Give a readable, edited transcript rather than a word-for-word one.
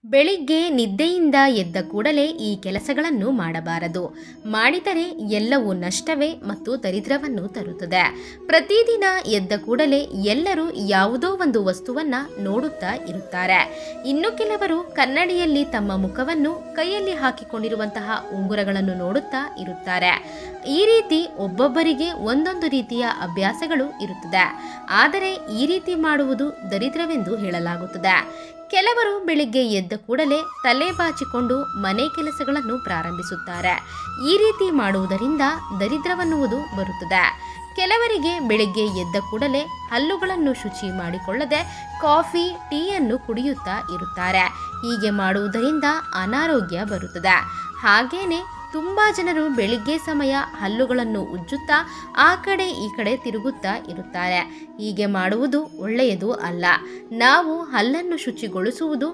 ಬೆಳಿಗ್ಗೆ ನಿದ್ದೆಯಿಂದ ಎದ್ದ ಕೂಡಲೇ ಈ ಕೆಲಸಗಳನ್ನು ಮಾಡಬಾರದು. ಮಾಡಿದರೆ ಎಲ್ಲವೂ ನಷ್ಟವೇ ಮತ್ತು ದರಿದ್ರವನ್ನು ತರುತ್ತದೆ. ಪ್ರತಿದಿನ ಎದ್ದ ಕೂಡಲೇ ಎಲ್ಲರೂ ಯಾವುದೋ ಒಂದು ವಸ್ತುವನ್ನ ನೋಡುತ್ತಾ ಇರುತ್ತಾರೆ. ಇನ್ನು ಕೆಲವರು ಕನ್ನಡಿಯಲ್ಲಿ ತಮ್ಮ ಮುಖವನ್ನು ಕೈಯಲ್ಲಿ ಹಾಕಿಕೊಂಡಿರುವಂತಹ ಉಂಗುರಗಳನ್ನು ನೋಡುತ್ತಾ ಇರುತ್ತಾರೆ. ಈ ರೀತಿ ಒಬ್ಬೊಬ್ಬರಿಗೆ ಒಂದೊಂದು ರೀತಿಯ ಅಭ್ಯಾಸಗಳು ಇರುತ್ತದೆ. ಆದರೆ ಈ ರೀತಿ ಮಾಡುವುದು ದರಿದ್ರವೆಂದು ಹೇಳಲಾಗುತ್ತದೆ. ಕೆಲವರು ಬೆಳಿಗ್ಗೆ ಎದ್ದ ಕೂಡಲೇ ತಲೆ ಬಾಚಿಕೊಂಡು ಮನೆ ಕೆಲಸಗಳನ್ನು ಪ್ರಾರಂಭಿಸುತ್ತಾರೆ. ಈ ರೀತಿ ಮಾಡುವುದರಿಂದ ದರಿದ್ರವನ್ನುವುದು ಬರುತ್ತದೆ. ಕೆಲವರಿಗೆ ಬೆಳಿಗ್ಗೆ ಎದ್ದ ಕೂಡಲೇ ಹಲ್ಲುಗಳನ್ನು ಶುಚಿ ಮಾಡಿಕೊಳ್ಳದೆ ಕಾಫಿ ಟೀಯನ್ನು ಕುಡಿಯುತ್ತಾ ಇರುತ್ತಾರೆ. ಹೀಗೆ ಮಾಡುವುದರಿಂದ ಅನಾರೋಗ್ಯ ಬರುತ್ತದೆ. ಹಾಗೇನೆ ತುಂಬ ಜನರು ಬೆಳಿಗ್ಗೆ ಸಮಯ ಹಲ್ಲುಗಳನ್ನು ಉಜ್ಜುತ್ತಾ ಆ ಕಡೆ ಈ ಕಡೆ ತಿರುಗುತ್ತಾ ಇರುತ್ತಾರೆ. ಹೀಗೆ ಮಾಡುವುದು ಒಳ್ಳೆಯದು ಅಲ್ಲ. ನಾವು ಹಲ್ಲನ್ನು ಶುಚಿಗೊಳಿಸುವುದು